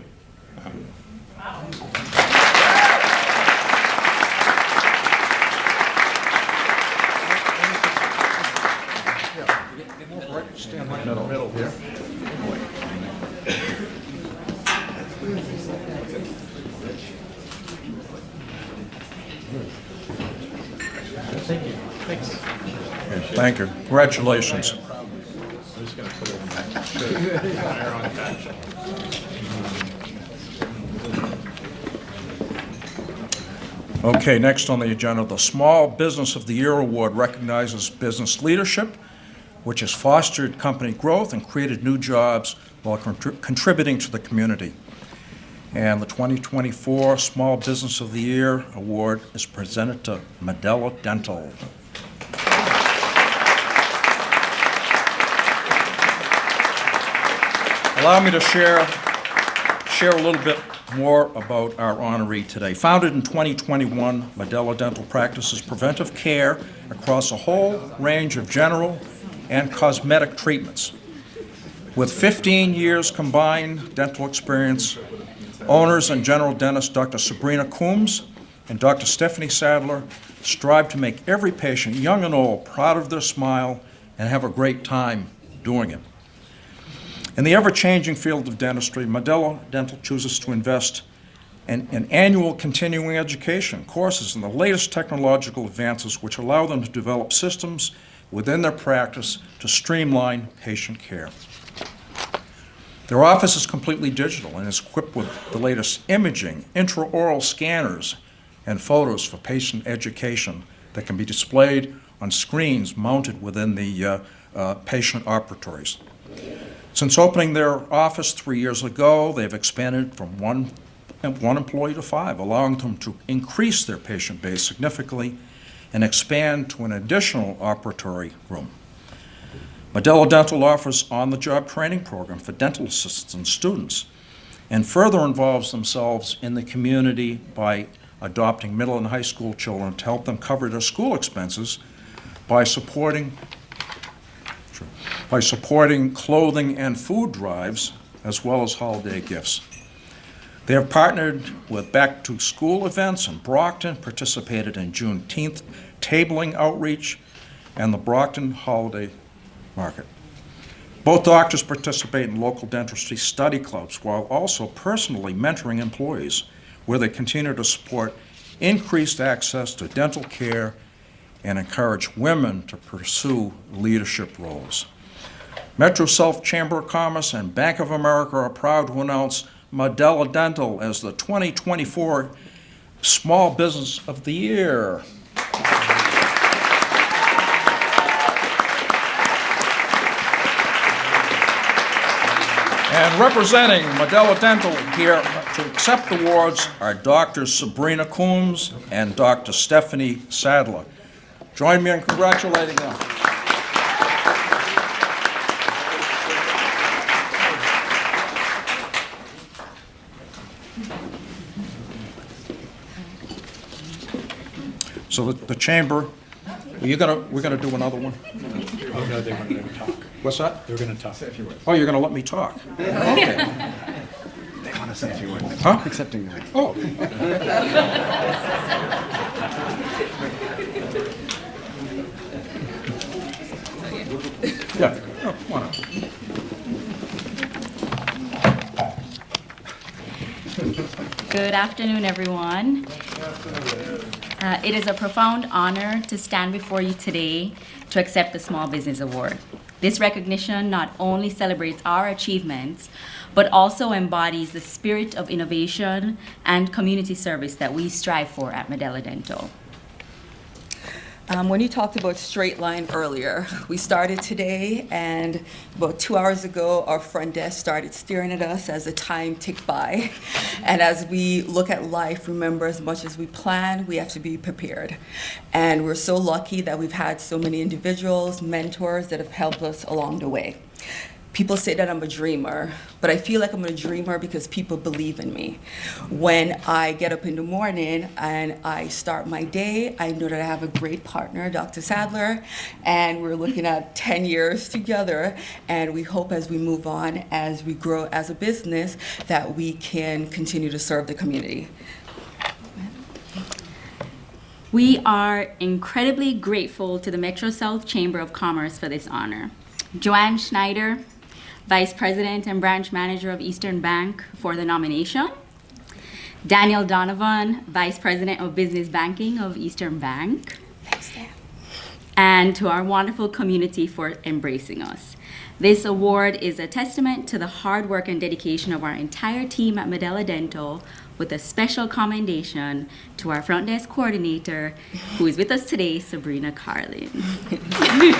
Stand right in the middle here. Thank you. Thanks. Thank you. Congratulations. I'm just going to put it back. Okay, next on the agenda, the Small Business of the Year Award recognizes business leadership, which has fostered company growth and created new jobs while contributing to the community. And the 2024 Small Business of the Year Award is presented to Medela Dental. Allow me to share a little bit more about our honoree today. Founded in 2021, Medela Dental practices preventive care across a whole range of general and cosmetic treatments. With 15 years combined dental experience, owners and general dentist Dr. Sabrina Coombs and Dr. Stephanie Sadler strive to make every patient, young and old, proud of their smile and have a great time doing it. In the ever-changing field of dentistry, Modelo Dental chooses to invest in annual continuing education courses in the latest technological advances which allow them to develop systems within their practice to streamline patient care. Their office is completely digital and is equipped with the latest imaging, intraoral scanners, and photos for patient education that can be displayed on screens mounted within the patient operatories. Since opening their office 3 years ago, they've expanded from one employee to 5, allowing them to increase their patient base significantly and expand to an additional operatory room. Modelo Dental offers on-the-job training program for dental assistants and students, and further involves themselves in the community by adopting middle and high school children to help them cover their school expenses by supporting clothing and food drives, as well as holiday gifts. They have partnered with back-to-school events in Brockton, participated in Juneteenth tabling outreach, and the Brockton Holiday Market. Both doctors participate in local dentistry study clubs while also personally mentoring employees, where they continue to support increased access to dental care and encourage women to pursue leadership roles. Metro South Chamber of Commerce and Bank of America are proud to announce Modelo Dental as the 2024 Small Business of the Year. And representing Modelo Dental here to accept awards are Dr. Sabrina Coombs and Dr. Stephanie Sadler. Join me in congratulating them. So the chamber, we're gonna do another one? Oh, no, they were going to talk. What's that? They were going to talk. Oh, you're gonna let me talk? Okay. They want to say a few words. Huh? Accepting you. Oh. Yeah. Oh, come on up. Good afternoon, everyone. It is a profound honor to stand before you today to accept the Small Business Award. This recognition not only celebrates our achievements, but also embodies the spirit of innovation and community service that we strive for at Modelo Dental. When you talked about straight line earlier, we started today, and about 2 hours ago, our front desk started staring at us as the time ticked by. And as we look at life, remember, as much as we plan, we have to be prepared. And we're so lucky that we've had so many individuals, mentors that have helped us along the way. People say that I'm a dreamer, but I feel like I'm a dreamer because people believe in me. When I get up in the morning and I start my day, I know that I have a great partner, Dr. Sadler, and we're looking at 10 years together, and we hope as we move on, as we grow as a business, that we can continue to serve the community. We are incredibly grateful to the Metro South Chamber of Commerce for this honor. Joanne Schneider, Vice President and Branch Manager of Eastern Bank, for the nomination. Daniel Donovan, Vice President of Business Banking of Eastern Bank. Thanks, Dan. And to our wonderful community for embracing us. This award is a testament to the hard work and dedication of our entire team at Modelo Dental, with a special commendation to our front desk coordinator, who is with us today, Sabrina Carlin. Thank you.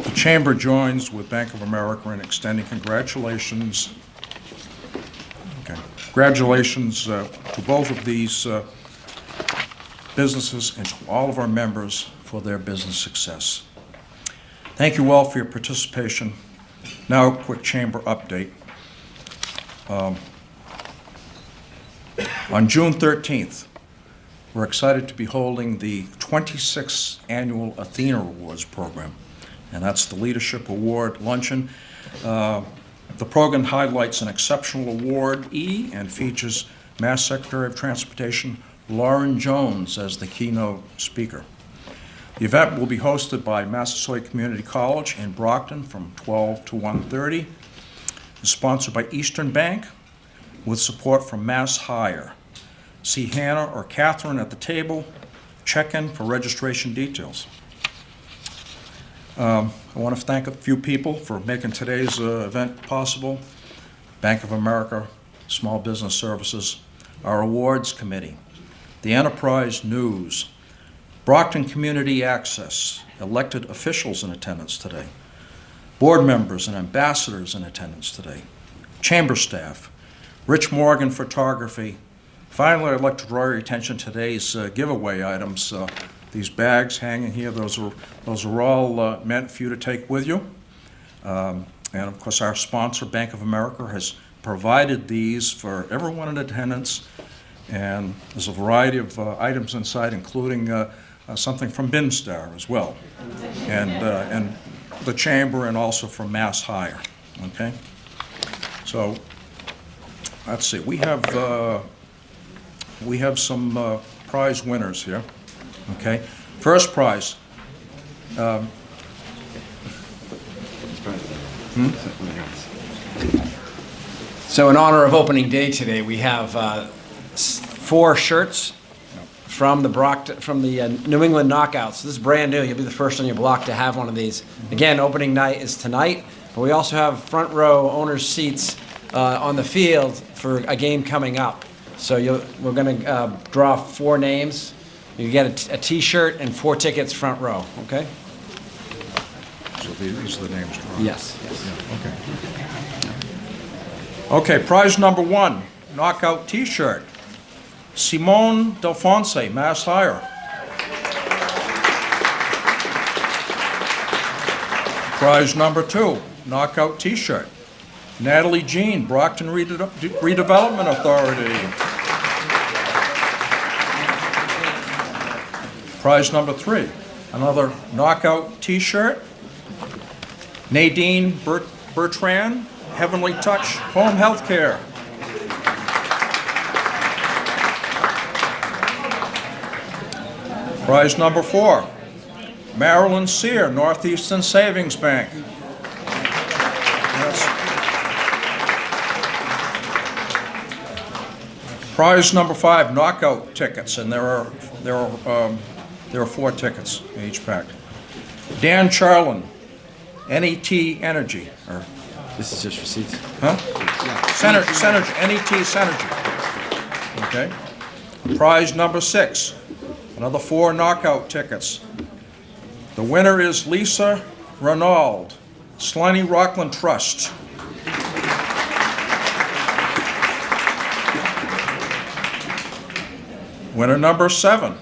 The Chamber joins with Bank of America in extending congratulations. Congratulations to both of these businesses and to all of our members for their business success. Thank you all for your participation. Now, a quick chamber update. On June 13th, we're excited to be holding the 26th Annual Athena Awards program. and that's the Leadership Award Luncheon. The program highlights an exceptional awardee and features Mass Secretary of Transportation Lauren Jones as the keynote speaker. The event will be hosted by Massasoit Community College in Brockton from 12 to 1:30. It's sponsored by Eastern Bank with support from Mass Hire. See Hannah or Catherine at the table. Check in for registration details. I want to thank a few people for making today's event possible. Bank of America, Small Business Services, our awards committee, the Enterprise News, Brockton Community Access, elected officials in attendance today, board members and ambassadors in attendance today, chamber staff, Rich Morgan Photography. Finally, I'd like to draw your attention to today's giveaway items. These bags hanging here, those are all meant for you to take with you. And of course, our sponsor, Bank of America, has provided these for everyone in attendance. And there's a variety of items inside, including something from BIMSTAR as well, and the chamber, and also from Mass Hire. Okay. So let's see. We have some prize winners here. Okay. First prize. So in honor of opening day today, we have 4 shirts from the New England Knockouts. This is brand new. You'll be the first on your block to have one of these. Again, opening night is tonight, but we also have front row owners' seats on the field for a game coming up. So we're going to draw 4 names. You get a T-shirt and 4 tickets front row. Okay. So these are the names drawn. Yes. Yeah, okay. Okay. Prize number 1, knockout T-shirt. Simone Delfonse, Mass Hire. Prize number 2, knockout T-shirt. Natalie Jean, Brockton Redevelopment Authority. Prize number 3, another knockout T-shirt. Nadine Bertrand, Heavenly Touch Home Healthcare. Prize number 4, Marilyn Sear, Northeastern Savings Bank. Yes. Prize number 5, knockout tickets, and there are 4 tickets in each pack. Dan Charlin, NET Energy, or This is just receipts. huh? Synergy, NET Synergy. Okay. Prize number 6, another 4 knockout tickets. The winner is Lisa Renaud, Slaney Rockland Trust. Winner number 7,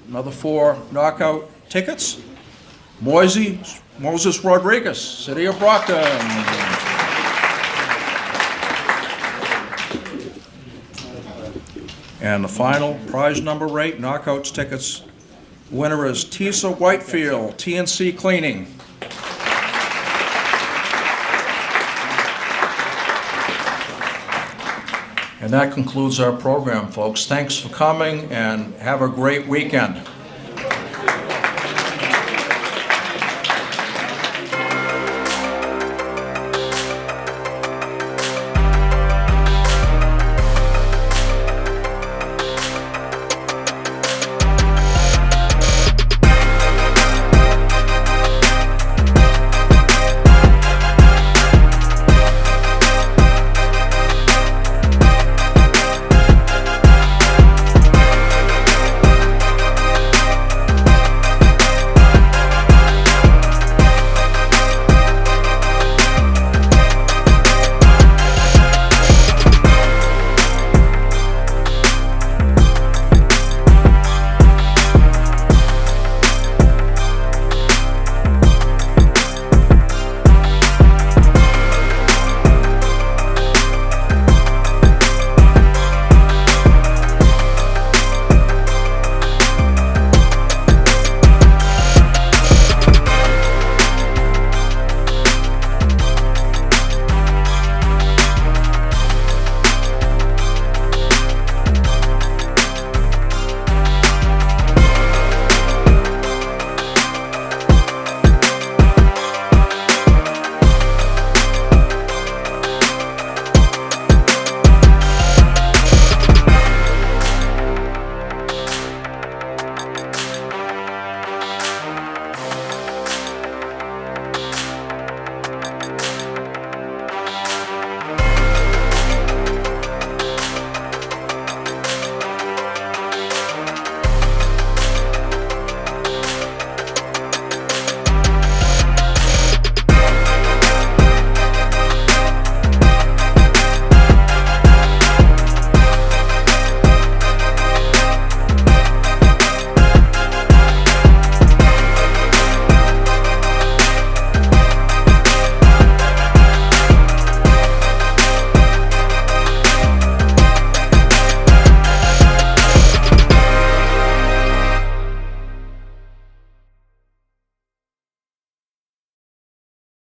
another 4 knockout tickets. Moses Rodriguez, City of Brockton. And the final prize number 8, knockouts tickets. Winner is Tisa Whitefield, TNC Cleaning. And that concludes our program, folks. Thanks for coming, and have a great weekend.